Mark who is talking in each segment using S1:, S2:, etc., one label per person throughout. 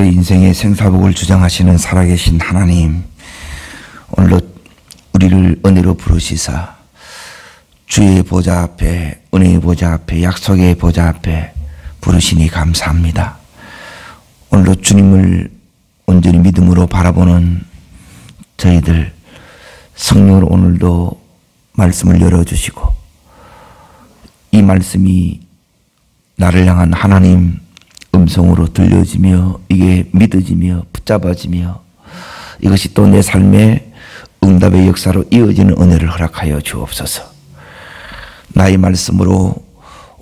S1: 저희 인생의 생사복을 주장하시는 살아계신 하나님, 오늘도 우리를 은혜로 부르시사 주의 보좌 앞에, 은혜의 보좌 앞에, 약속의 보좌 앞에 부르시니 감사합니다. 오늘도 주님을 온전히 믿음으로 바라보는 저희들, 성령으로 오늘도 말씀을 열어주시고 이 말씀이 나를 향한 하나님 음성으로 들려지며 이게 믿어지며 붙잡아지며 이것이 또 내 삶의 응답의 역사로 이어지는 은혜를 허락하여 주옵소서. 나의 말씀으로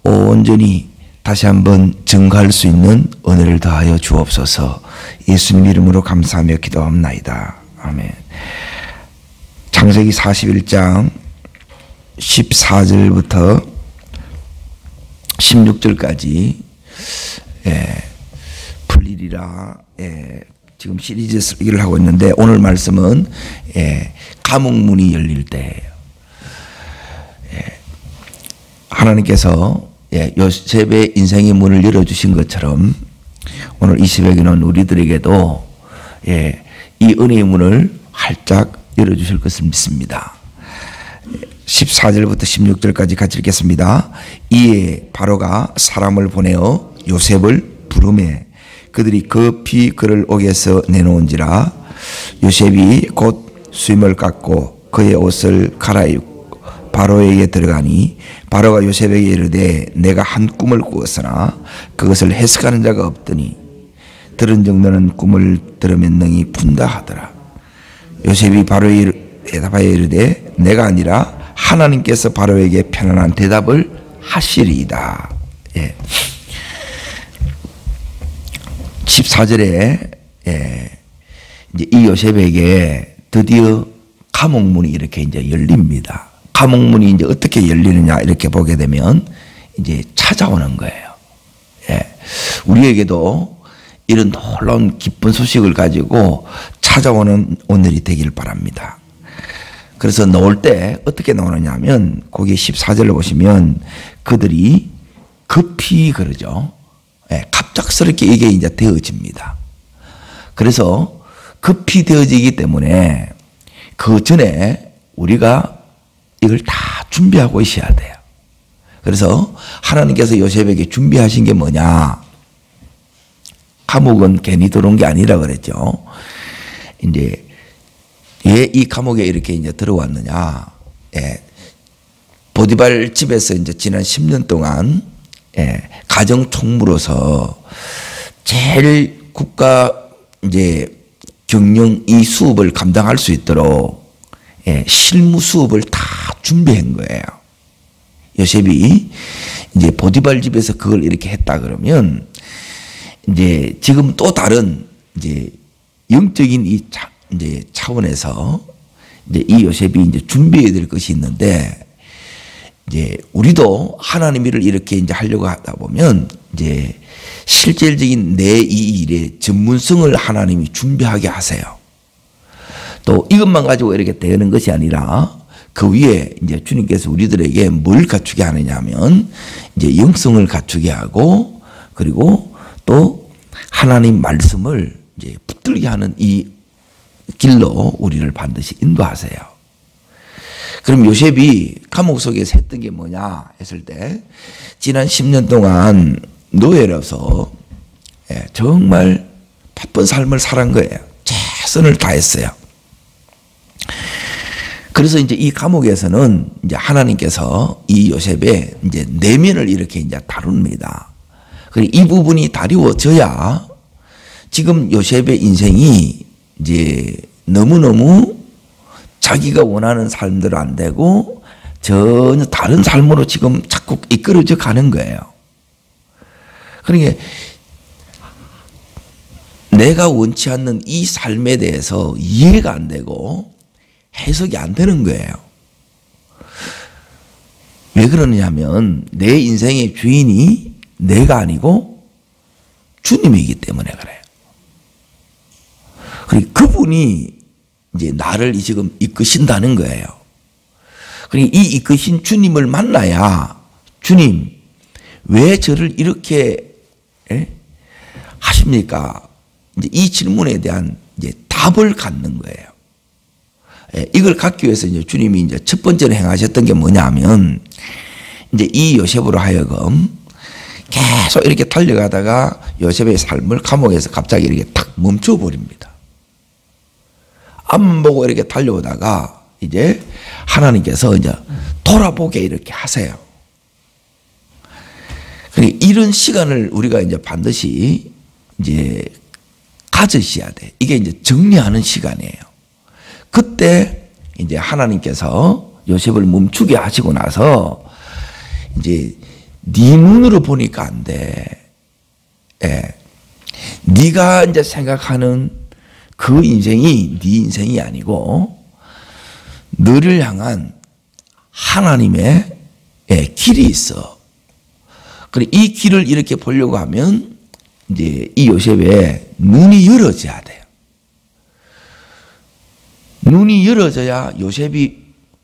S1: 온전히 다시 한번 증거할 수 있는 은혜를 더하여 주옵소서. 예수님 이름으로 감사하며 기도합나이다. 아멘. 창세기 41장 14절부터 16절까지 풀리리라 지금 시리즈 설교를 하고 있는데, 오늘 말씀은 감옥문이 열릴 때예요. 하나님께서 요셉의 인생의 문을 열어주신 것처럼 오늘 이 새벽에는 우리들에게도 이 은혜의 문을 활짝 열어주실 것을 믿습니다. 14절부터 16절까지 같이 읽겠습니다. 이에 바로가 사람을 보내어 요셉을 부르매 그들이 급히 그를 옥에서 내놓은지라. 요셉이 곧 수임을 깎고 그의 옷을 갈아입고 바로에게 들어가니 바로가 요셉에게 이르되 내가 한 꿈을 꾸었으나 그것을 해석하는 자가 없더니 들은 정도는 꿈을 들으면 능히 푼다 하더라. 요셉이 바로에게 대답하여 이르되 내가 아니라 하나님께서 바로에게 편안한 대답을 하시리이다. 14절에 이제 이 요셉에게 드디어 감옥문이 이렇게 이제 열립니다. 감옥문이 이제 어떻게 열리느냐 이렇게 보게 되면 이제 찾아오는 거예요. 우리에게도 이런 놀라운 기쁜 소식을 가지고 찾아오는 오늘이 되길 바랍니다. 그래서 나올 때 어떻게 나오느냐 하면 거기 14절로 보시면 그들이 급히 그러죠. 갑작스럽게 이게 이제 되어집니다. 그래서 급히 되어지기 때문에 그 전에 우리가 이걸 다 준비하고 있어야 돼요. 그래서 하나님께서 요셉에게 준비하신 게 뭐냐? 감옥은 괜히 들어온 게 아니라 그랬죠. 이제 왜 이 감옥에 이렇게 이제 들어왔느냐? 보디발 집에서 이제 지난 10년 동안 가정 총무로서 제일 국가 이제 경영 이 수업을 감당할 수 있도록 실무 수업을 다 준비한 거예요. 요셉이 이제 보디발 집에서 그걸 이렇게 했다 그러면 이제 지금 또 다른 이제 영적인 이제 차원에서 이제 이 요셉이 이제 준비해야 될 것이 있는데, 이제 우리도 하나님 일을 이렇게 이제 하려고 하다 보면 이제 실질적인 내 이 일의 전문성을 하나님이 준비하게 하세요. 또 이것만 가지고 이렇게 되는 것이 아니라 그 위에 이제 주님께서 우리들에게 뭘 갖추게 하느냐면 이제 영성을 갖추게 하고, 그리고 또 하나님 말씀을 이제 붙들게 하는 이 길로 우리를 반드시 인도하세요. 그럼 요셉이 감옥 속에서 했던 게 뭐냐 했을 때, 지난 10년 동안 노예로서 정말 바쁜 삶을 살은 거예요. 최선을 다했어요. 그래서 이제 이 감옥에서는 이제 하나님께서 이 요셉의 이제 내면을 이렇게 이제 다룹니다. 그리고 이 부분이 다루어져야 지금 요셉의 인생이 이제 너무너무 자기가 원하는 삶대로 안 되고 전혀 다른 삶으로 지금 자꾸 이끌어져 가는 거예요. 그러니까 내가 원치 않는 이 삶에 대해서 이해가 안 되고 해석이 안 되는 거예요. 왜 그러냐면 내 인생의 주인이 내가 아니고 주님이기 때문에 그래요. 그리고 그분이 이제 나를 지금 이끄신다는 거예요. 그러니까 이 이끄신 주님을 만나야, 주님 왜 저를 이렇게 하십니까? 이제 이 질문에 대한 이제 답을 갖는 거예요. 이걸 갖기 위해서 이제 주님이 이제 첫 번째로 행하셨던 게 뭐냐면 이제 이 요셉으로 하여금 계속 이렇게 달려가다가 요셉의 삶을 감옥에서 갑자기 이렇게 탁 멈춰버립니다. 앞만 보고 이렇게 달려오다가 이제 하나님께서 이제 돌아보게 이렇게 하세요. 그러니까 이런 시간을 우리가 이제 반드시 이제 가지셔야 돼. 이게 이제 정리하는 시간이에요. 그때 이제 하나님께서 요셉을 멈추게 하시고 나서 이제 네 눈으로 보니까 안 돼. 네가 이제 생각하는 그 인생이 네 인생이 아니고 너를 향한 하나님의 길이 있어. 그래 이 길을 이렇게 보려고 하면 이제 이 요셉의 눈이 열어져야 돼요. 눈이 열어져야 요셉이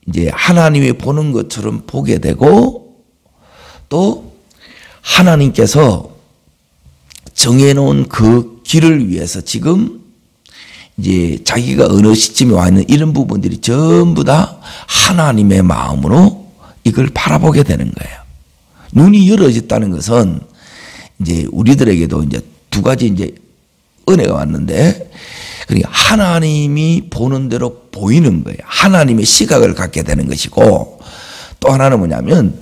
S1: 이제 하나님이 보는 것처럼 보게 되고 또 하나님께서 정해놓은 그 길을 위해서 지금 이제 자기가 어느 시점에 와 있는 이런 부분들이 전부 다 하나님의 마음으로 이걸 바라보게 되는 거예요. 눈이 열어졌다는 것은 이제 우리들에게도 이제 두 가지 이제 은혜가 왔는데, 그러니까 하나님이 보는 대로 보이는 거예요. 하나님의 시각을 갖게 되는 것이고, 또 하나는 뭐냐면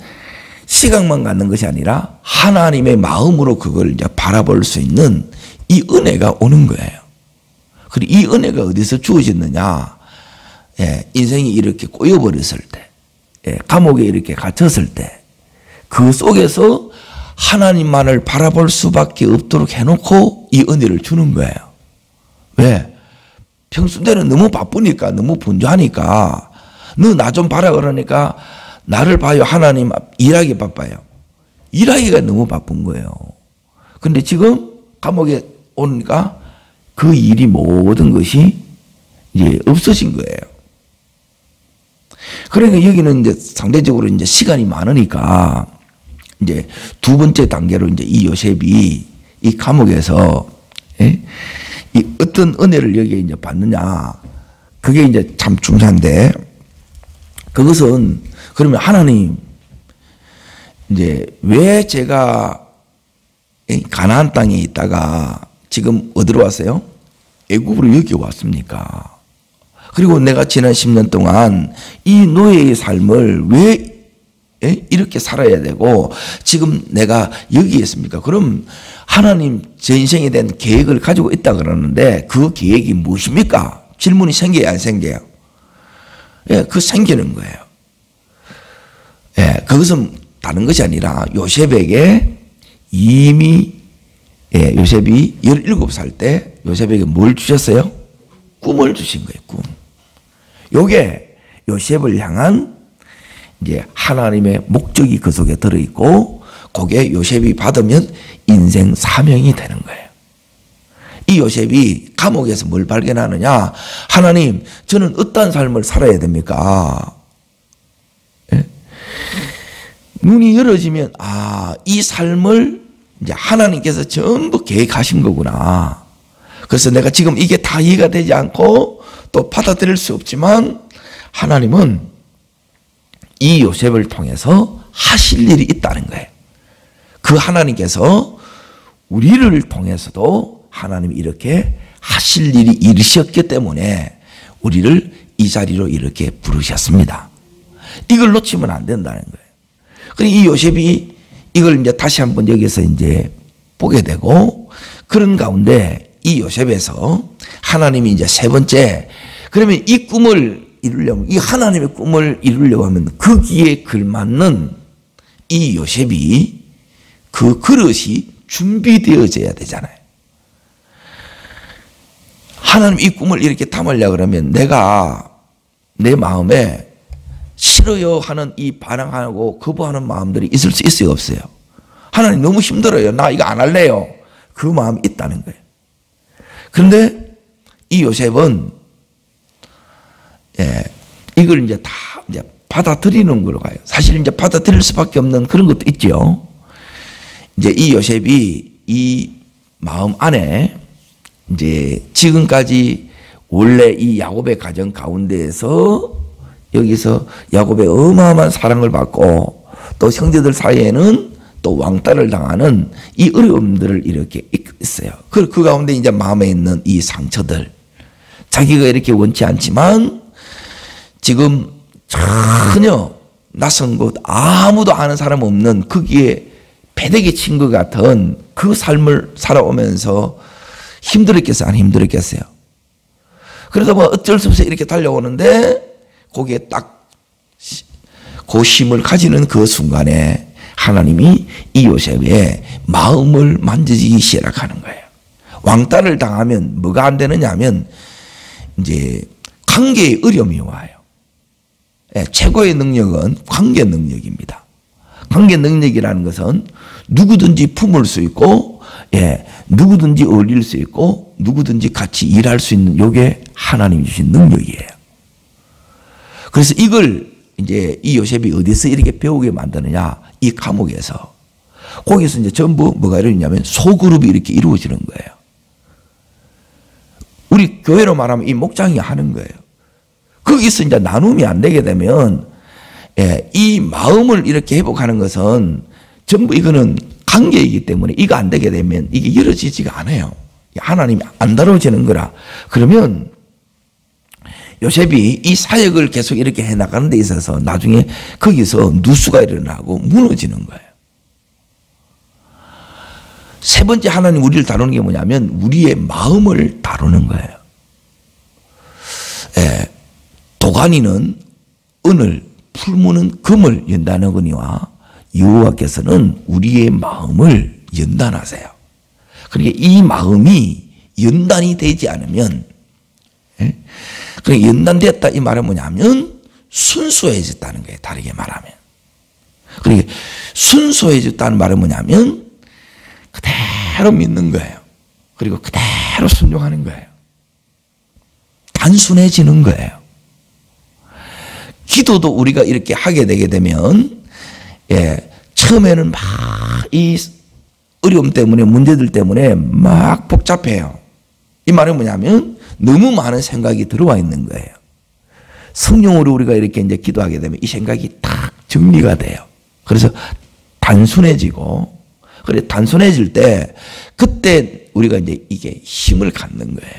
S1: 시각만 갖는 것이 아니라 하나님의 마음으로 그걸 이제 바라볼 수 있는 이 은혜가 오는 거예요. 그리고 이 은혜가 어디서 주어졌느냐? 인생이 이렇게 꼬여버렸을 때, 감옥에 이렇게 갇혔을 때, 그 속에서 하나님만을 바라볼 수밖에 없도록 해놓고 이 은혜를 주는 거예요. 왜? 평소대로 너무 바쁘니까, 너무 분주하니까, 너 나 좀 봐라 그러니까 나를 봐요. 하나님 일하기 바빠요. 일하기가 너무 바쁜 거예요. 근데 지금 감옥에 오니까 그 일이 모든 것이 이제 없어진 거예요. 그러니까 여기는 이제 상대적으로 이제 시간이 많으니까 이제 두 번째 단계로 이제 이 요셉이 이 감옥에서 이 어떤 은혜를 여기에 이제 받느냐, 그게 이제 참 중요한데, 그것은 그러면 하나님 이제 왜 제가 가나안 땅에 있다가 지금 어디로 왔어요? 애굽으로 여기 왔습니까? 그리고 내가 지난 10년 동안 이 노예의 삶을 왜 이렇게 살아야 되고 지금 내가 여기 있습니까? 그럼 하나님 제 인생에 대한 계획을 가지고 있다 그러는데 그 계획이 무엇입니까? 질문이 생겨야 안 생겨요? 그 생기는 거예요. 그것은 다른 것이 아니라 요셉에게 이미 요셉이 17살 때 요셉에게 뭘 주셨어요? 꿈을 주신 거예요. 꿈. 요게 요셉을 향한 이제 하나님의 목적이 그 속에 들어있고, 그게 요셉이 받으면 인생 사명이 되는 거예요. 이 요셉이 감옥에서 뭘 발견하느냐? 하나님, 저는 어떤 삶을 살아야 됩니까? 눈이 열어지면 이 삶을 이제 하나님께서 전부 계획하신 거구나. 그래서 내가 지금 이게 다 이해가 되지 않고 또 받아들일 수 없지만 하나님은 이 요셉을 통해서 하실 일이 있다는 거예요. 그 하나님께서 우리를 통해서도 하나님이 이렇게 하실 일이 이르셨기 때문에 우리를 이 자리로 이렇게 부르셨습니다. 이걸 놓치면 안 된다는 거예요. 그리고 이 요셉이 이걸 이제 다시 한번 여기서 이제 보게 되고, 그런 가운데 이 요셉에서 하나님이 이제 세 번째, 그러면 이 꿈을 이루려면, 이 하나님의 꿈을 이루려고 하면 거기에 걸맞는 이 요셉이, 그 그릇이 준비되어져야 되잖아요. 하나님 이 꿈을 이렇게 담으려고 그러면 내가 내 마음에 싫어요 하는 이 반항하고 거부하는 마음들이 있을 수 있어요, 없어요? 하나님 너무 힘들어요. 나 이거 안 할래요. 그 마음이 있다는 거예요. 그런데 이 요셉은 이걸 이제 다 이제 받아들이는 걸로 가요. 사실 이제 받아들일 수밖에 없는 그런 것도 있죠. 이제 이 요셉이 이 마음 안에 이제 지금까지 원래 이 야곱의 가정 가운데에서 여기서 야곱의 어마어마한 사랑을 받고 또 형제들 사이에는 또 왕따를 당하는 이 어려움들을 이렇게 있어요. 그 가운데 이제 마음에 있는 이 상처들, 자기가 이렇게 원치 않지만 지금 전혀 낯선 곳, 아무도 아는 사람 없는 거기에 배대기 친 것 같은 그 삶을 살아오면서 힘들었겠어요? 안 힘들었겠어요? 그래서 뭐 어쩔 수 없이 이렇게 달려오는데 거기에 딱 고심을 가지는 그 순간에 하나님이 이 요셉의 마음을 만지기 시작하는 거예요. 왕따를 당하면 뭐가 안 되느냐 하면 이제 관계의 어려움이 와요. 최고의 능력은 관계 능력입니다. 관계 능력이라는 것은 누구든지 품을 수 있고, 누구든지 어울릴 수 있고, 누구든지 같이 일할 수 있는 요게 하나님이 주신 능력이에요. 그래서 이걸 이제 이 요셉이 어디서 이렇게 배우게 만드느냐? 이 감옥에서. 거기서 이제 전부 뭐가 이러냐면 소그룹이 이렇게 이루어지는 거예요. 우리 교회로 말하면 이 목장이 하는 거예요. 거기서 이제 나눔이 안 되게 되면, 이 마음을 이렇게 회복하는 것은 전부 이거는 관계이기 때문에 이거 안 되게 되면 이게 이루어지지가 않아요. 하나님이 안 다뤄지는 거라. 그러면 요셉이 이 사역을 계속 이렇게 해나가는 데 있어서 나중에 거기서 누수가 일어나고 무너지는 거예요. 세 번째 하나님 우리를 다루는 게 뭐냐면 우리의 마음을 다루는 거예요. 도가니는 은을, 풀무는 금을 연단하거니와 여호와께서는 우리의 마음을 연단하세요. 그러니까 이 마음이 연단이 되지 않으면, 그러니까 연단됐다 이 말은 뭐냐면 순수해졌다는 거예요. 다르게 말하면. 그러니까 순수해졌다는 말은 뭐냐면 그대로 믿는 거예요. 그리고 그대로 순종하는 거예요. 단순해지는 거예요. 기도도 우리가 이렇게 하게 되게 되면, 처음에는 막 이 어려움 때문에, 문제들 때문에 막 복잡해요. 이 말은 뭐냐면 너무 많은 생각이 들어와 있는 거예요. 성령으로 우리가 이렇게 이제 기도하게 되면 이 생각이 딱 정리가 돼요. 그래서 단순해지고, 그래 단순해질 때 그때 우리가 이제 이게 힘을 갖는 거예요.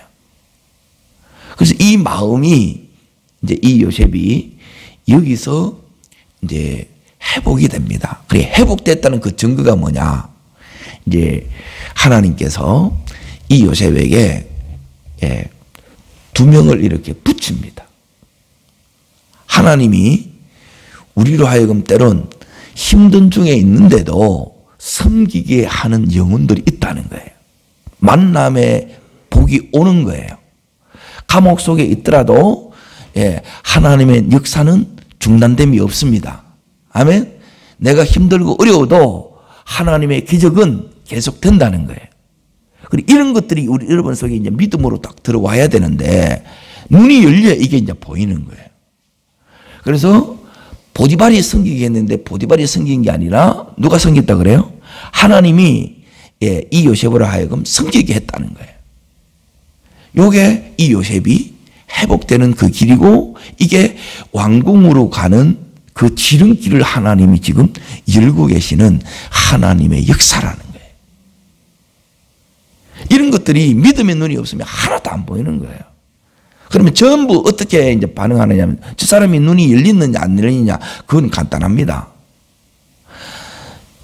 S1: 그래서 이 마음이 이제 이 요셉이 여기서 이제 회복이 됩니다. 그래 회복됐다는 그 증거가 뭐냐? 이제 하나님께서 이 요셉에게 두 명을 이렇게 붙입니다. 하나님이 우리로 하여금 때론 힘든 중에 있는데도 섬기게 하는 영혼들이 있다는 거예요. 만남의 복이 오는 거예요. 감옥 속에 있더라도 하나님의 역사는 중단됨이 없습니다. 아멘. 내가 힘들고 어려워도 하나님의 기적은 계속 된다는 거예요. 그리고 이런 것들이 우리 여러분 속에 이제 믿음으로 딱 들어와야 되는데 눈이 열려 이게 이제 보이는 거예요. 그래서 보디발이 섬기게 했는데 보디발이 섬긴 게 아니라 누가 섬겼다 그래요? 하나님이 이 요셉으로 하여금 섬기게 했다는 거예요. 요게 이 요셉이 회복되는 그 길이고 이게 왕궁으로 가는 그 지름길을 하나님이 지금 열고 계시는 하나님의 역사라는 거예요. 이런 것들이 믿음의 눈이 없으면 하나도 안 보이는 거예요. 그러면 전부 어떻게 이제 반응하느냐면 저 사람이 눈이 열리느냐 안 열리느냐 그건 간단합니다.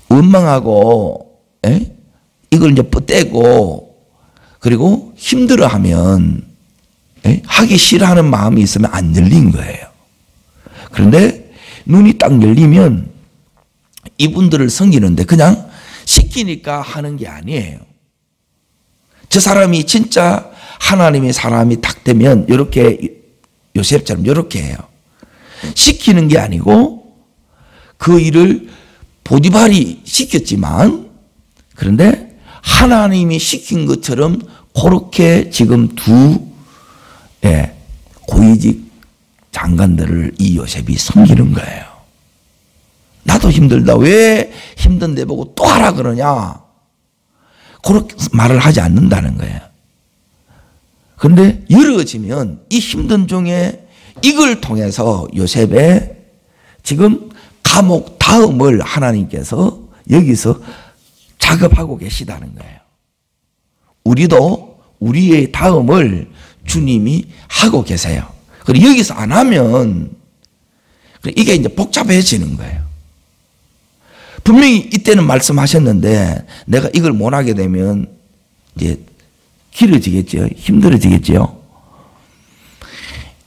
S1: 원망하고 이걸 이제 뻗대고 그리고 힘들어하면 하기 싫어하는 마음이 있으면 안 열린 거예요. 그런데 눈이 딱 열리면 이분들을 섬기는데 그냥 시키니까 하는 게 아니에요. 저 사람이 진짜 하나님의 사람이 딱 되면 이렇게 요셉처럼 이렇게 해요. 시키는 게 아니고 그 일을 보디발이 시켰지만 그런데 하나님이 시킨 것처럼 그렇게 지금 두 고위직 장관들을 이 요셉이 섬기는 거예요. 나도 힘들다. 왜 힘든데 보고 또 하라 그러냐? 그렇게 말을 하지 않는다는 거예요. 그런데 열어지면 이 힘든 중에 이걸 통해서 요셉의 지금 감옥 다음을 하나님께서 여기서 작업하고 계시다는 거예요. 우리도 우리의 다음을 주님이 하고 계세요. 그리고 여기서 안 하면 이게 이제 복잡해지는 거예요. 분명히 이때는 말씀하셨는데 내가 이걸 못 하게 되면 이제 길어지겠죠. 힘들어지겠죠.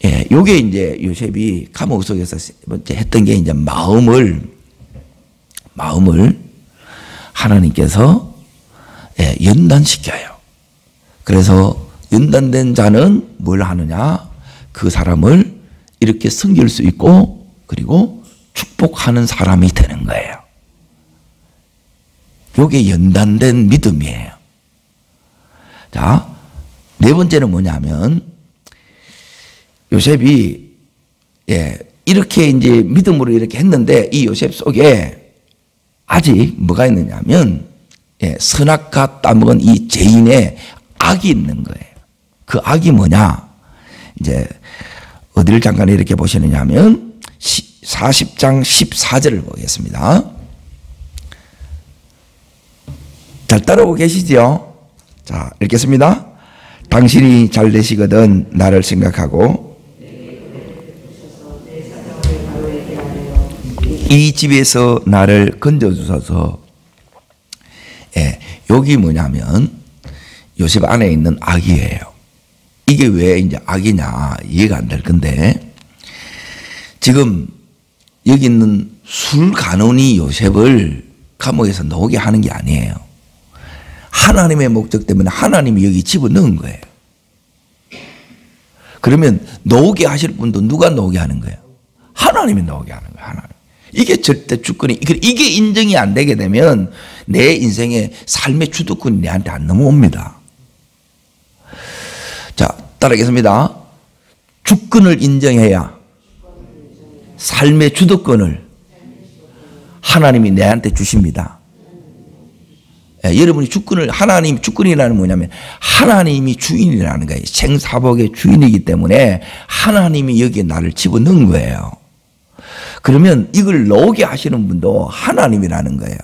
S1: 예, 요게 이제 요셉이 감옥 속에서 했던 게 이제 마음을 하나님께서 연단시켜요. 그래서 연단된 자는 뭘 하느냐? 그 사람을 이렇게 섬길 수 있고 그리고 축복하는 사람이 되는 거예요. 요게 연단된 믿음이에요. 자, 네 번째는 뭐냐면 요셉이 이렇게 이제 믿음으로 이렇게 했는데 이 요셉 속에 아직 뭐가 있느냐면 선악과 따먹은 이 죄인의 악이 있는 거예요. 그 악이 뭐냐? 이제 어디를 잠깐 이렇게 보시느냐면 40장 14절을 보겠습니다. 잘 따라오고 계시죠? 자, 읽겠습니다. 당신이 잘 되시거든 나를 생각하고 이 집에서 나를 건져주소서. 여기 뭐냐면 요셉 안에 있는 악이에요. 이게 왜 이제 악이냐 이해가 안 될 건데 지금 여기 있는 술 간원이 요셉을 감옥에서 나오게 하는 게 아니에요. 하나님의 목적 때문에 하나님이 여기 집어넣은 거예요. 그러면 나오게 하실 분도 누가 나오게 하는 거예요? 하나님이 나오게 하는 거예요. 하나님. 이게 절대 주권이, 이게 인정이 안 되게 되면 내 인생의 삶의 주도권이 내한테 안 넘어옵니다. 자, 따라하겠습니다. 주권을 인정해야 삶의 주도권을 하나님이 내한테 주십니다. 여러분이 주권을, 하나님 주권이라는 뭐냐면 하나님이 주인이라는 거예요. 생사복의 주인이기 때문에 하나님이 여기에 나를 집어넣은 거예요. 그러면 이걸 나오게 하시는 분도 하나님이라는 거예요.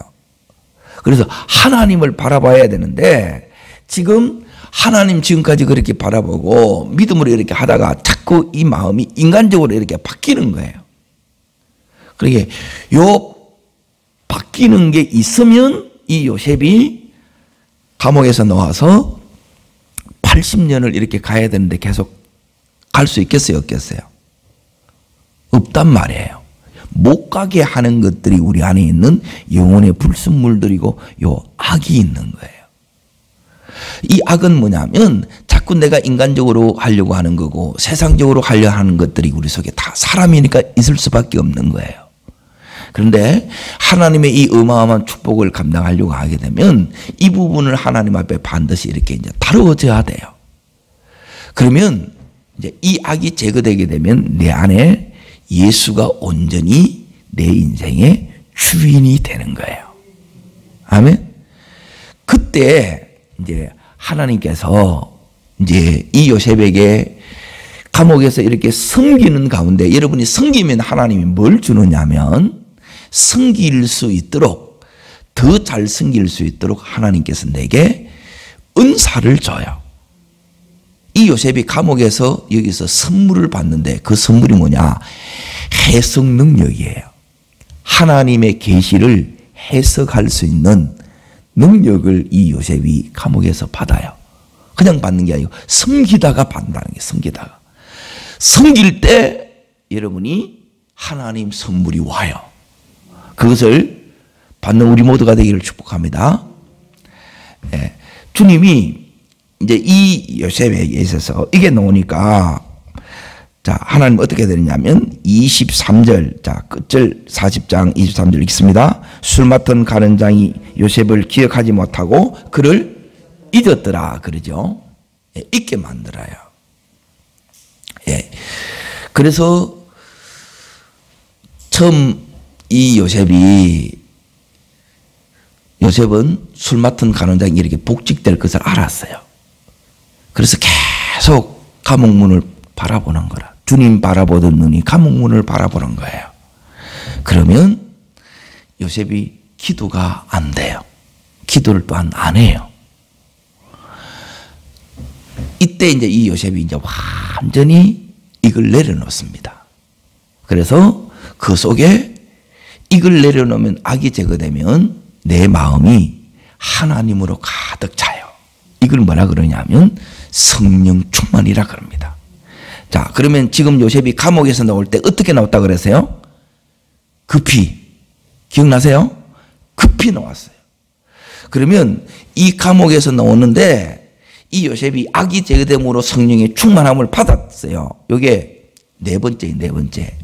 S1: 그래서 하나님을 바라봐야 되는데 지금 하나님 지금까지 그렇게 바라보고 믿음으로 이렇게 하다가 자꾸 이 마음이 인간적으로 이렇게 바뀌는 거예요. 그러게 요 바뀌는 게 있으면 이 요셉이 감옥에서 나와서 80년을 이렇게 가야 되는데 계속 갈 수 있겠어요? 없겠어요? 없단 말이에요. 못 가게 하는 것들이 우리 안에 있는 영혼의 불순물들이고 요 악이 있는 거예요. 이 악은 뭐냐면 자꾸 내가 인간적으로 하려고 하는 거고 세상적으로 하려 하는 것들이 우리 속에 다 사람이니까 있을 수밖에 없는 거예요. 그런데 하나님의 이 어마어마한 축복을 감당하려고 하게 되면 이 부분을 하나님 앞에 반드시 이렇게 이제 다루어져야 돼요. 그러면 이제 이 악이 제거되게 되면 내 안에 예수가 온전히 내 인생의 주인이 되는 거예요. 아멘. 그때 이제 하나님께서 이제 이 요셉에게 감옥에서 이렇게 섬기는 가운데 여러분이 섬기면 하나님이 뭘 주느냐면 섬길 수 있도록 더 잘 섬길 수 있도록 하나님께서 내게 은사를 줘요. 이 요셉이 감옥에서 여기서 선물을 받는데 그 선물이 뭐냐? 해석 능력이에요. 하나님의 계시를 해석할 수 있는 능력을 이 요셉이 감옥에서 받아요. 그냥 받는 게 아니고 섬기다가 받는다는 게 섬기다가. 섬길 때 여러분이 하나님 선물이 와요. 그것을 받는 우리 모두가 되기를 축복합니다. 주님이 이제 이 요셉에게 있어서 이게 나오니까 자, 하나님 어떻게 되느냐면 23절, 자, 끝절 40장 23절 읽습니다. 술 맡은 가련장이 요셉을 기억하지 못하고 그를 잊었더라 그러죠. 잊게 만들어요. 그래서 처음 이 요셉은 술 맡은 가련장이 이렇게 복직될 것을 알았어요. 그래서 계속 계속 감옥문을 바라보는 거라. 주님 바라보던 눈이 감옥문을 바라보는 거예요. 그러면 요셉이 기도가 안 돼요. 기도를 또한 안 해요. 이때 이제 이 요셉이 이제 완전히 이걸 내려놓습니다. 그래서 그 속에 이걸 내려놓으면 악이 제거되면 내 마음이 하나님으로 가득 차요. 이걸 뭐라 그러냐면 성령 충만이라 그럽니다. 자, 그러면 지금 요셉이 감옥에서 나올 때 어떻게 나왔다 그랬어요? 급히. 기억나세요? 급히 나왔어요. 그러면 이 감옥에서 나오는데 이 요셉이 악이 제거됨으로 성령의 충만함을 받았어요. 요게 네 번째.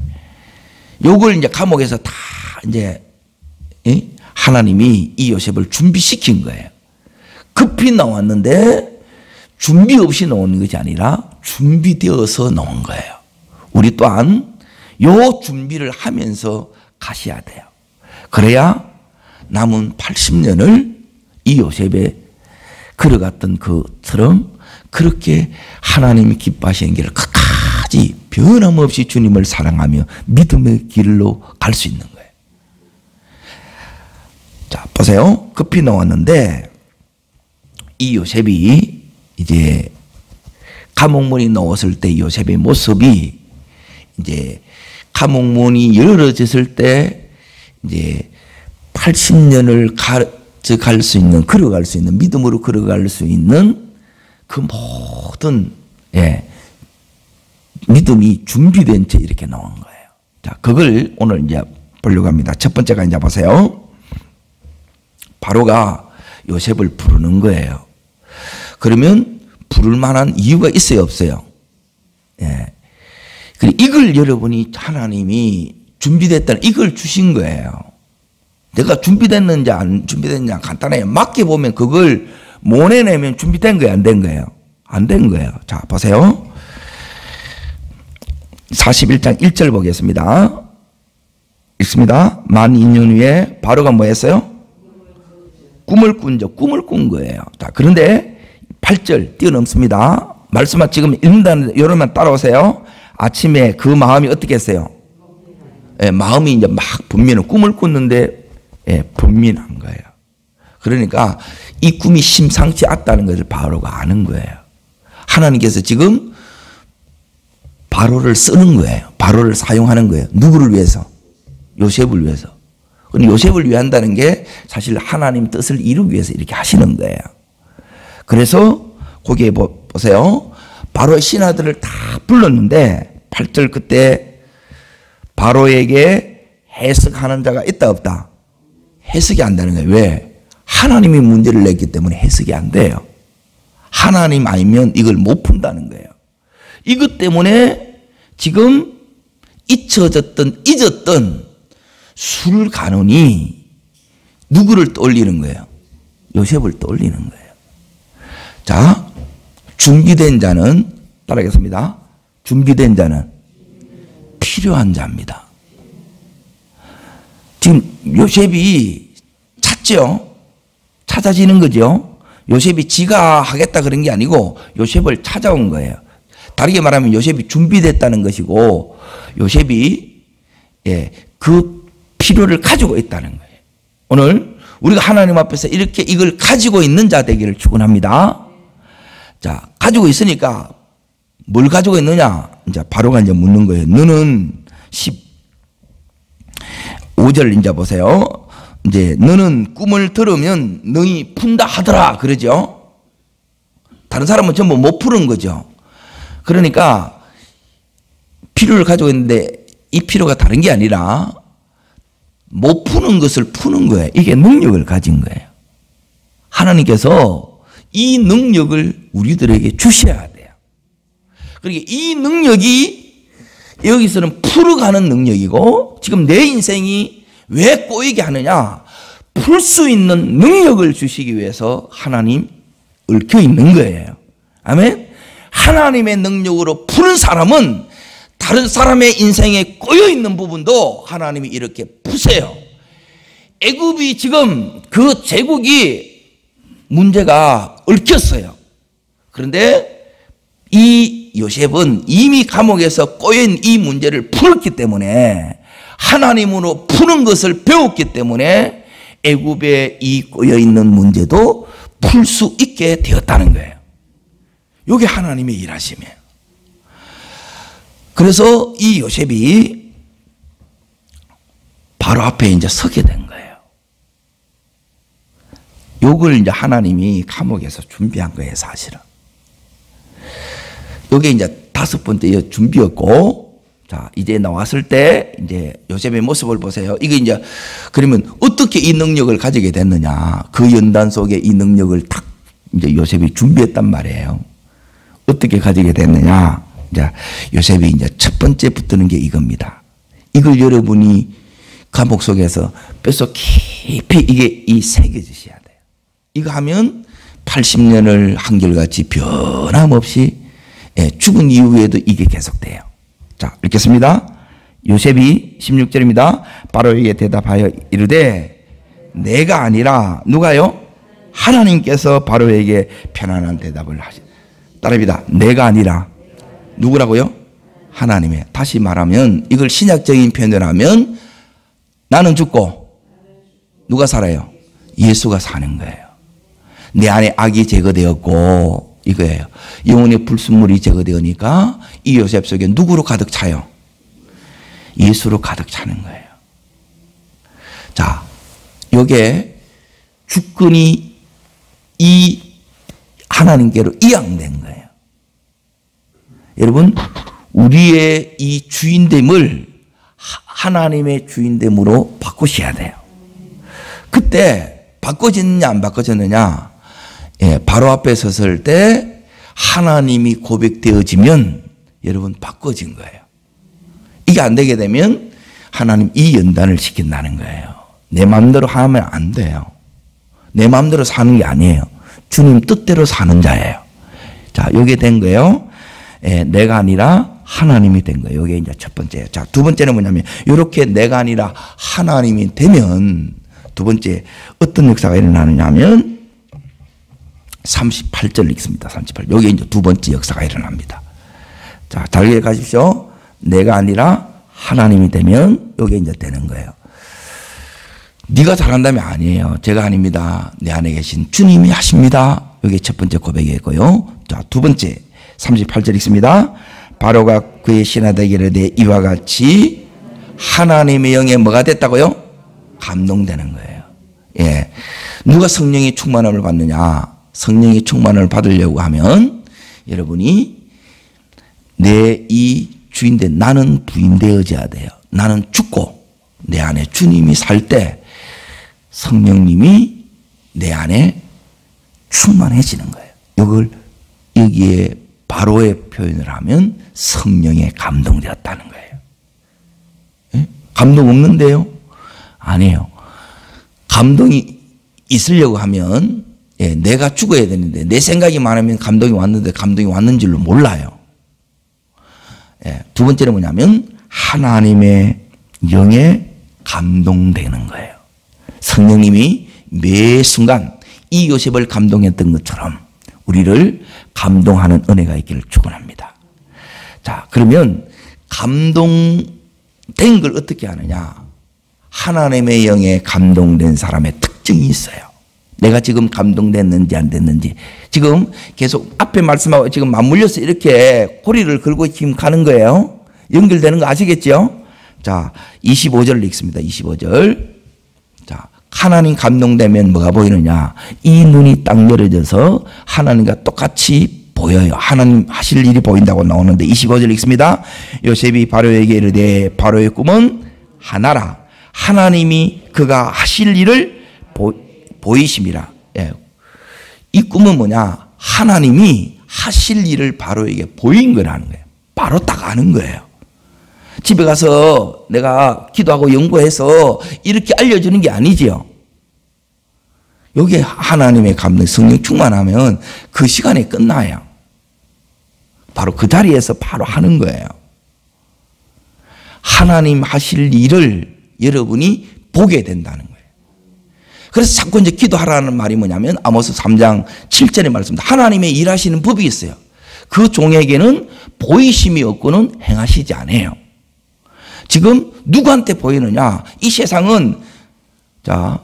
S1: 요걸 이제 감옥에서 다 이제 하나님이 이 요셉을 준비시킨 거예요. 급히 나왔는데 준비 없이 나오는 것이 아니라 준비되어서 나온 거예요. 우리 또한 요 준비를 하면서 가셔야 돼요. 그래야 남은 80년을 이 요셉에 걸어갔던 그처럼 그렇게 하나님이 기뻐하시는 길을 끝까지 변함없이 주님을 사랑하며 믿음의 길로 갈 수 있는 거예요. 자, 보세요. 급히 나왔는데 이 요셉이 이제 감옥문이 나왔을 때 요셉의 모습이 이제 감옥문이 열어졌을 때 이제 80년을 걸어갈 수 있는 믿음으로 걸어갈 수 있는 그 모든 믿음이 준비된 채 이렇게 나온 거예요. 자, 그걸 오늘 이제 보려고 합니다. 첫 번째가 이제 보세요. 바로가 요셉을 부르는 거예요. 그러면 부를 만한 이유가 있어요, 없어요? 예. 그리고 이걸 여러분이 하나님이 준비됐다는 이걸 주신 거예요. 내가 준비됐는지 안 준비됐는지 간단해요. 맡겨보면 그걸 못 해내면 준비된 거예요, 안 된 거예요? 안 된 거예요. 자, 보세요. 41장 1절 보겠습니다. 읽습니다. 만 2년 후에 바로가 뭐 했어요? 꿈을 꾼 거예요. 자, 그런데 8절 뛰어넘습니다. 말씀만 지금 읽는다는데 여러분만 따라오세요. 아침에 그 마음이 어떻게 했어요? 마음이 이제 막 꿈을 꿨는데 분민한 거예요. 그러니까 이 꿈이 심상치 않다는 것을 바로가 아는 거예요. 하나님께서 지금 바로를 쓰는 거예요. 바로를 사용하는 거예요. 누구를 위해서? 요셉을 위해서. 그럼 요셉을 위한다는 게 사실 하나님 뜻을 이루기 위해서 이렇게 하시는 거예요. 그래서 거기에 보세요. 바로의 신하들을 다 불렀는데 8절 그때 바로에게 해석하는 자가 있다 없다? 해석이 안 되는 거예요. 왜? 하나님이 문제를 냈기 때문에 해석이 안 돼요. 하나님 아니면 이걸 못 푼다는 거예요. 이것 때문에 지금 잊었던 술 간원이 누구를 떠올리는 거예요? 요셉을 떠올리는 거예요. 자, 준비된 자는 따라하겠습니다. 준비된 자는 필요한 자입니다. 지금 요셉이 찾죠? 찾아지는 거죠. 요셉이 지가 하겠다 그런 게 아니고 요셉을 찾아온 거예요. 다르게 말하면 요셉이 준비됐다는 것이고 요셉이 그 필요를 가지고 있다는 거예요. 오늘 우리가 하나님 앞에서 이렇게 이걸 가지고 있는 자 되기를 축원합니다. 자, 가지고 있으니까 뭘 가지고 있느냐? 이제 바로가 이제 묻는 거예요. 너는 15절 이제 보세요. 이제 너는 꿈을 들으면 너희 푼다 하더라 그러죠. 다른 사람은 전부 못 푸는 거죠. 그러니까 필요를 가지고 있는데 이 필요가 다른 게 아니라 못 푸는 것을 푸는 거예요. 이게 능력을 가진 거예요. 하나님께서 이 능력을 우리들에게 주셔야 돼요. 그러니까 이 능력이 여기서는 풀어가는 능력이고 지금 내 인생이 왜 꼬이게 하느냐? 풀 수 있는 능력을 주시기 위해서 하나님 얽혀 있는 거예요. 아멘? 하나님의 능력으로 푸는 사람은 다른 사람의 인생에 꼬여 있는 부분도 하나님이 이렇게 푸세요. 애굽이 지금 그 제국이 문제가 얽혔어요. 그런데 이 요셉은 이미 감옥에서 꼬인 이 문제를 풀었기 때문에, 하나님으로 푸는 것을 배웠기 때문에 애굽에 이 꼬여 있는 문제도 풀 수 있게 되었다는 거예요. 이게 하나님의 일하심이에요. 그래서 이 요셉이 바로 앞에 이제 서게 된 거예요. 요걸 이제 하나님이 감옥에서 준비한 거예요, 사실은. 요게 이제 5번째 준비였고, 자, 이제 나왔을 때, 이제 요셉의 모습을 보세요. 이게 이제, 그러면 어떻게 이 능력을 가지게 됐느냐. 그 연단 속에 이 능력을 딱 이제 요셉이 준비했단 말이에요. 어떻게 가지게 됐느냐. 이제 요셉이 이제 첫 번째 붙드는 게 이겁니다. 이걸 여러분이 감옥 속에서 뼛속 깊이 이게 새겨지셔야 돼요. 이거 하면 80년을 한결같이 변함없이, 죽은 이후에도 이게 계속돼요. 자, 읽겠습니다. 요셉이 16절입니다. 바로에게 대답하여 이르되 내가 아니라 누가요? 하나님께서 바로에게 편안한 대답을 하시. 따라합니다. 내가 아니라 누구라고요? 하나님의. 다시 말하면 이걸 신약적인 표현을 하면 나는 죽고 누가 살아요? 예수가 사는 거예요. 내 안에 악이 제거되었고 이거예요. 영혼의 불순물이 제거되니까 이 요셉 속에 누구로 가득 차요? 예수로 가득 차는 거예요. 자, 요게 주권이 이 하나님께로 이양된 거예요. 여러분, 우리의 이 주인됨을 하나님의 주인됨으로 바꾸셔야 돼요. 그때 바꿔졌느냐 안 바꿔졌느냐, 바로 앞에 섰을 때 하나님이 고백되어지면 여러분 바꿔진 거예요. 이게 안 되게 되면 하나님 이 연단을 시킨다는 거예요. 내 마음대로 하면 안 돼요. 내 마음대로 사는 게 아니에요. 주님 뜻대로 사는 자예요. 자, 요게 된 거예요. 내가 아니라 하나님이 된 거예요. 요게 이제 첫 번째예요. 자, 두 번째는 뭐냐면, 요렇게 내가 아니라 하나님이 되면, 두 번째, 어떤 역사가 일어나느냐 하면, 38절 읽습니다. 38. 요게 이제 두 번째 역사가 일어납니다. 자, 잘 기억하십시오. 내가 아니라 하나님이 되면, 요게 이제 되는 거예요. 네가 잘한다면 아니에요. 제가 아닙니다. 내 안에 계신 주님이 하십니다. 이게 첫 번째 고백이고요. 자, 두 번째 38절 읽습니다. 바로가 그의 신하들에게 이르되 이와 같이 하나님의 영에 뭐가 됐다고요? 감동되는 거예요. 예. 누가 성령의 충만함을 받느냐? 성령의 충만을 받으려고 하면 여러분이 내 이 주인된 나는 부인되어져야 돼요. 나는 죽고 내 안에 주님이 살 때 성령님이 내 안에 충만해지는 거예요. 이걸 여기에 바로의 표현을 하면 성령에 감동되었다는 거예요. 예? 감동 없는데요? 아니에요. 감동이 있으려고 하면 내가 죽어야 되는데 내 생각이 많으면 감동이 왔는데 감동이 왔는 줄로 몰라요. 두 번째는 뭐냐면 하나님의 영에 감동되는 거예요. 성령님이 매 순간 이 요셉을 감동했던 것처럼 우리를 감동하는 은혜가 있기를 축원합니다. 자, 그러면 감동된 걸 어떻게 하느냐? 하나님의 영에 감동된 사람의 특징이 있어요. 내가 지금 감동됐는지 안 됐는지. 지금 계속 앞에 말씀하고 지금 맞물려서 이렇게 고리를 걸고 지금 가는 거예요. 연결되는 거 아시겠죠? 자, 25절 읽습니다. 25절. 자, 하나님 감동되면 뭐가 보이느냐? 이 눈이 딱 열어져서 하나님과 똑같이 보여요. 하나님 하실 일이 보인다고 나오는데 25절 읽습니다. 요셉이 바로에게 이르되 바로의 꿈은 하나라. 하나님이 그가 하실 일을 보이심이라. 예. 이 꿈은 뭐냐? 하나님이 하실 일을 바로에게 보인 거라는 거예요. 바로 딱 아는 거예요. 집에 가서 내가 기도하고 연구해서 이렇게 알려주는 게 아니지요. 여기에 하나님의 감동, 성령 충만하면 그 시간에 끝나요. 바로 그 자리에서 바로 하는 거예요. 하나님 하실 일을 여러분이 보게 된다는 거예요. 그래서 자꾸 이제 기도하라는 말이 뭐냐면 아모스 3장 7절의 말씀입니다. 하나님의 일하시는 법이 있어요. 그 종에게는 보이심이 없고는 행하시지 않아요. 지금 누구한테 보이느냐? 이 세상은 자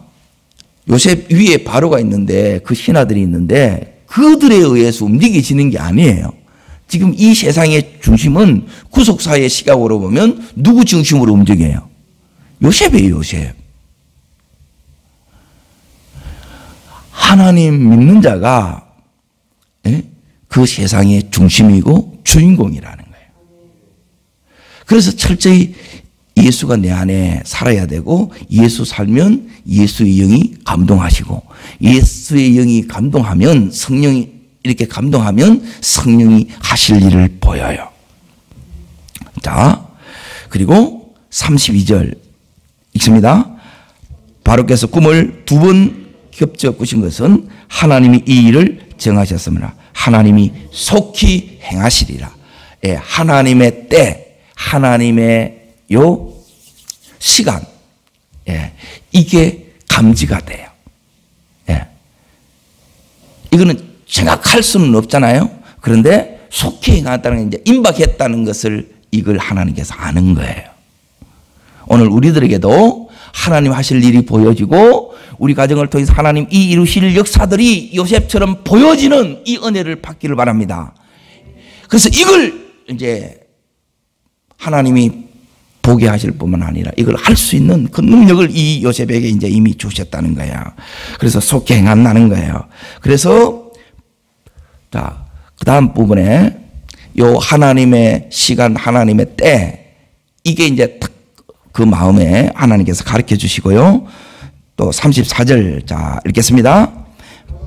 S1: 요셉 위에 바로가 있는데 그 신하들이 있는데 그들에 의해서 움직여지는 게 아니에요. 지금 이 세상의 중심은 구속사의 시각으로 보면 누구 중심으로 움직여요? 요셉이에요, 요셉. 하나님 믿는 자가 그 세상의 중심이고 주인공이라는 거예요. 그래서 철저히 예수가 내 안에 살아야 되고 예수 살면 예수의 영이 감동하시고 예수의 영이 감동하면 성령이 이렇게 감동하면 성령이 하실 일을 보여요. 자, 그리고 32절 읽습니다. 바로께서 꿈을 2번 겹쳐 꾸신 것은 하나님이 이 일을 정하셨습니다. 하나님이 속히 행하시리라. 예, 하나님의 때, 하나님의 요 시간, 예, 이게 감지가 돼요. 예, 이거는 생각할 수는 없잖아요. 그런데 속히 행하다는 게 이제 임박했다는 것을 이걸 하나님께서 아는 거예요. 오늘 우리들에게도 하나님 하실 일이 보여지고 우리 가정을 통해서 하나님 이 이루실 역사들이 요셉처럼 보여지는 이 은혜를 받기를 바랍니다. 그래서 이걸 이제 하나님이 보게 하실 뿐만 아니라 이걸 할 수 있는 그 능력을 이 요셉에게 이제 이미 주셨다는 거예요. 그래서 속히 행한다는 거예요. 그래서 자, 그 다음 부분에 요 하나님의 시간, 하나님의 때, 이게 이제 그 마음에 하나님께서 가르쳐 주시고요. 또 34절, 자, 읽겠습니다.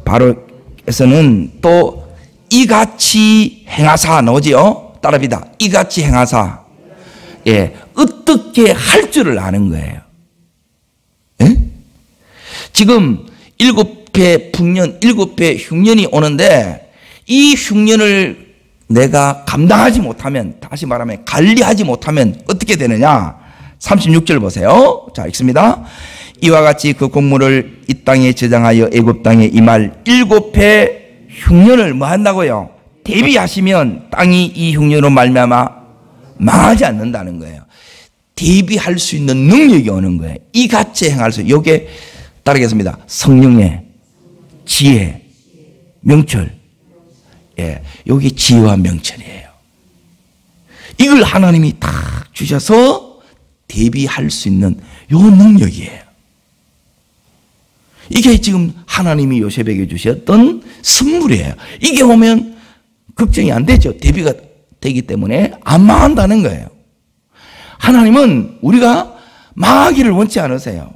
S1: 바로에서는 또 이같이 행하사 나오지요? 따라합니다. 이같이 행하사. 예, 어떻게 할 줄을 아는 거예요. 예? 지금 7회 풍년, 7회 흉년이 오는데 이 흉년을 내가 감당하지 못하면, 다시 말하면 관리하지 못하면 어떻게 되느냐? 36절 보세요. 자, 읽습니다. 이와 같이 그 곡물을 이 땅에 저장하여 애굽 땅에 임할 7회 흉년을 뭐 한다고요? 대비하시면 땅이 이 흉년으로 말미암아 망하지 않는다는 거예요. 대비할 수 있는 능력이 오는 거예요. 이같이 행할 수, 요게 따르겠습니다. 성령의 지혜, 명철. 예, 여기 지혜와 명철이에요. 이걸 하나님이 다 주셔서 대비할 수 있는 요 능력이에요. 이게 지금 하나님이 요셉에게 주셨던 선물이에요. 이게 오면 걱정이 안 되죠. 대비가 되기 때문에 안 망한다는 거예요. 하나님은 우리가 망하기를 원치 않으세요.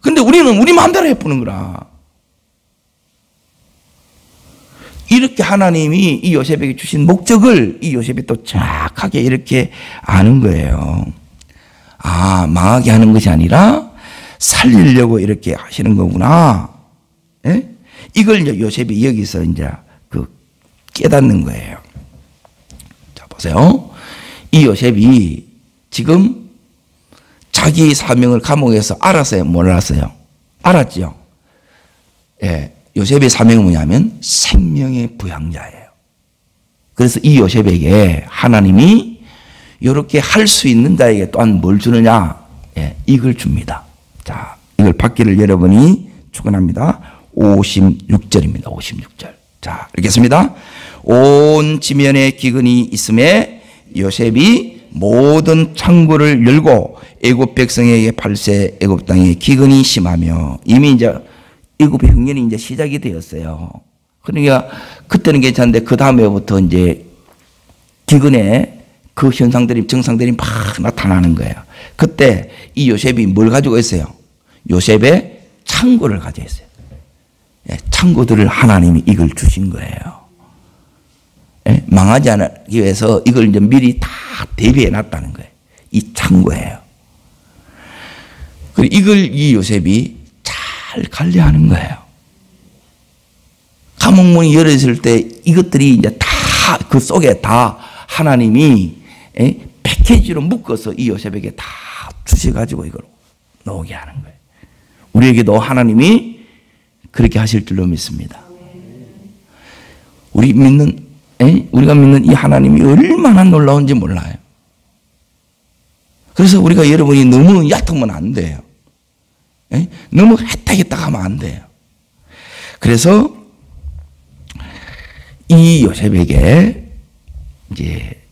S1: 근데 우리는 우리 마음대로 해보는 거라. 이렇게 하나님이 이 요셉에게 주신 목적을 이 요셉이 또 정확하게 이렇게 아는 거예요. 아, 망하게 하는 것이 아니라 살리려고 이렇게 하시는 거구나. 예? 이걸 이제 요셉이 여기서 이제 그 깨닫는 거예요. 자, 보세요. 이 요셉이 지금 자기 사명을 감옥에서 알았어요? 몰랐어요? 알았죠? 예. 요셉의 사명은 뭐냐면 생명의 부양자예요. 그래서 이 요셉에게 하나님이 이렇게 할 수 있는 자에게 또한 뭘 주느냐? 예, 이걸 줍니다. 자, 이걸 받기를 여러분이 축원합니다. 56절입니다. 56절. 자, 읽겠습니다. 온 지면에 기근이 있음에 요셉이 모든 창고를 열고 애굽 백성에게 팔세 애굽 땅에 기근이 심하며 이미 이제 애굽의 흉년이 이제 시작이 되었어요. 그러니까 그때는 괜찮은데 그 다음에부터 이제 기근의 그 현상들이 증상들이 막 나타나는 거예요. 그때 이 요셉이 뭘 가지고 있어요? 요셉의 창고를 가지고 있어요. 예, 창고들을 하나님이 이걸 주신 거예요. 예, 망하지 않기 위해서 이걸 이제 미리 다 대비해 놨다는 거예요. 이 창고예요. 그리고 이걸 이 요셉이 잘 관리하는 거예요. 감옥문이 열어졌을 때 이것들이 이제 다 그 속에 다 하나님이 패키지로 묶어서 이 요셉에게 다 주셔가지고 이걸 나오게 하는 거예요. 우리에게도 하나님이 그렇게 하실 줄로 믿습니다. 우리 믿는 우리가 믿는 이 하나님이 얼마나 놀라운지 몰라요. 그래서 우리가 여러분이 너무 얕으면 안 돼요. 너무 했다겠다 하면 안 돼요. 그래서 이 요셉에게 이제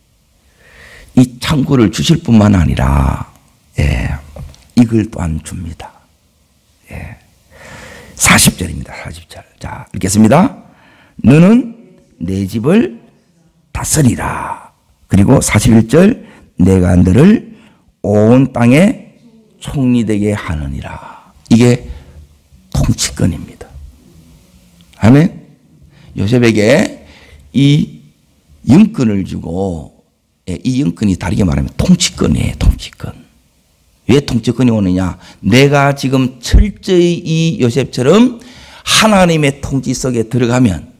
S1: 이 창고를 주실 뿐만 아니라 이걸 또한 줍니다. 40절입니다. 40절. 자, 읽겠습니다. 너는 내 집을 다스리라. 그리고 41절 내가 너를 온 땅에 총리되게 하느니라. 이게 통치권입니다. 아멘. 요셉에게 이 영권을 주고, 이 영권이 다르게 말하면 통치권이에요. 통치권. 왜 통치권이 오느냐? 내가 지금 철저히 이 요셉처럼 하나님의 통치 속에 들어가면,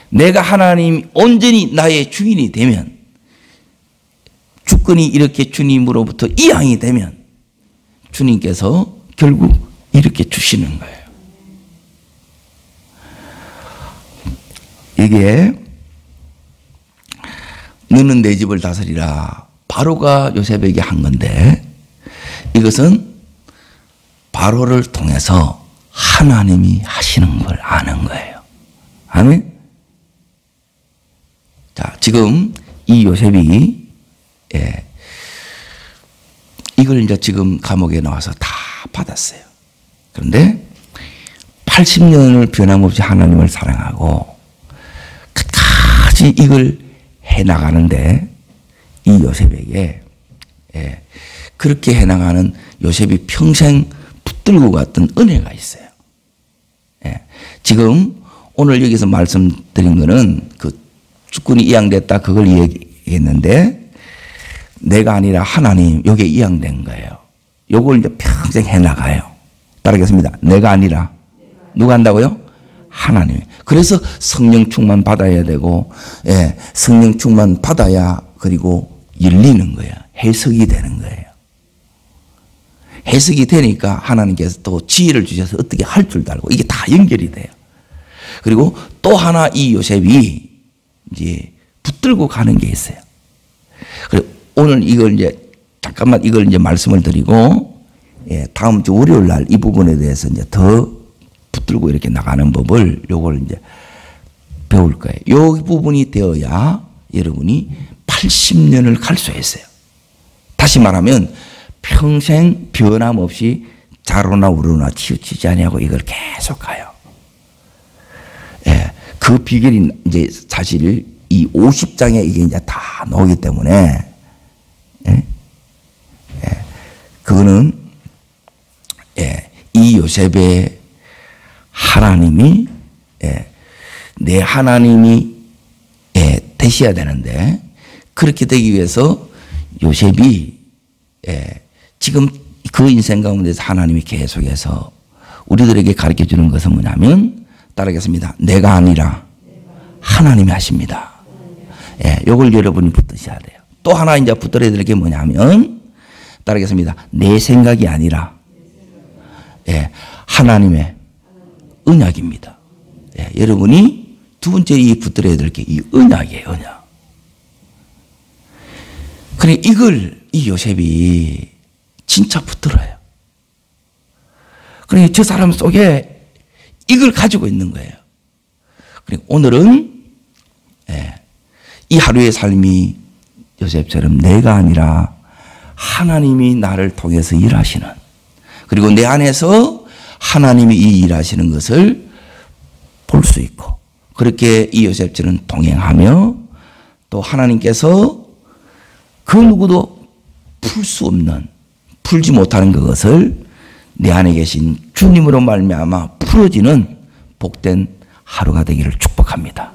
S1: 내가 하나님 온전히 나의 주인이 되면, 주권이 이렇게 주님으로부터 이양이 되면 주님께서 결국 이렇게 주시는 거예요. 이게 너는 내 집을 다스리라. 바로가 요셉에게 한 건데 이것은 바로를 통해서 하나님이 하시는 걸 아는 거예요. 아멘. 자, 지금 이 요셉이 이걸 이제 지금 감옥에 나와서 다 받았어요. 그런데 80년을 변함없이 하나님을 사랑하고 끝까지 이걸 해나가는데 이 요셉에게 그렇게 해나가는 요셉이 평생 붙들고 갔던 은혜가 있어요. 지금 오늘 여기서 말씀드린 거는 그 주권이 이양됐다 그걸 얘기했는데 내가 아니라 하나님 여기에 이양된 거예요. 요걸 이제 평생 해나가요. 따르겠습니다. 내가 아니라 누가 한다고요? 하나님. 그래서 성령 충만 받아야 되고, 성령 충만 받아야 그리고 열리는 거예요. 해석이 되는 거예요. 해석이 되니까 하나님께서 또 지혜를 주셔서 어떻게 할 줄도 알고 이게 다 연결이 돼요. 그리고 또 하나 이 요셉이 이제 붙들고 가는 게 있어요. 그리고 오늘 이걸 이제 잠깐만 이걸 이제 말씀을 드리고 다음 주 월요일 날 이 부분에 대해서 이제 더 붙들고 이렇게 나가는 법을 요걸 이제 배울 거예요. 요 부분이 되어야 여러분이 80년을 갈 수 있어요. 다시 말하면 평생 변함없이 자로나 우로나 치우치지 아니하고 이걸 계속 가요. 그 비결이 이제 사실 이 50장에 이게 이제 다 나오기 때문에 그거는 이 요셉의 하나님이 내 하나님이 되셔야 되는데 그렇게 되기 위해서 요셉이 지금 그 인생 가운데서 하나님이 계속해서 우리들에게 가르쳐 주는 것은 뭐냐면 따르겠습니다. 내가 아니라 하나님이 하십니다. 요걸 여러분이 붙드셔야 돼요. 또 하나 이제 붙들어야 될 게 뭐냐면 따르겠습니다. 내 생각이 아니라 하나님의 언약입니다. 여러분이 두 번째 이 붙들어야 될 게 이 언약이에요. 언약. 그래 이걸 이 요셉이 진짜 붙들어요. 그래 저 사람 속에 이걸 가지고 있는 거예요. 그리고 오늘은 이 하루의 삶이 요셉처럼 내가 아니라 하나님이 나를 통해서 일하시는 그리고 내 안에서 하나님이 이 일하시는 것을 볼 수 있고 그렇게 이 요셉처럼 동행하며 또 하나님께서 그 누구도 풀 수 없는 풀지 못하는 그것을 내 안에 계신 주님으로 말미암아 풀어지는 복된 하루가 되기를 축복합니다.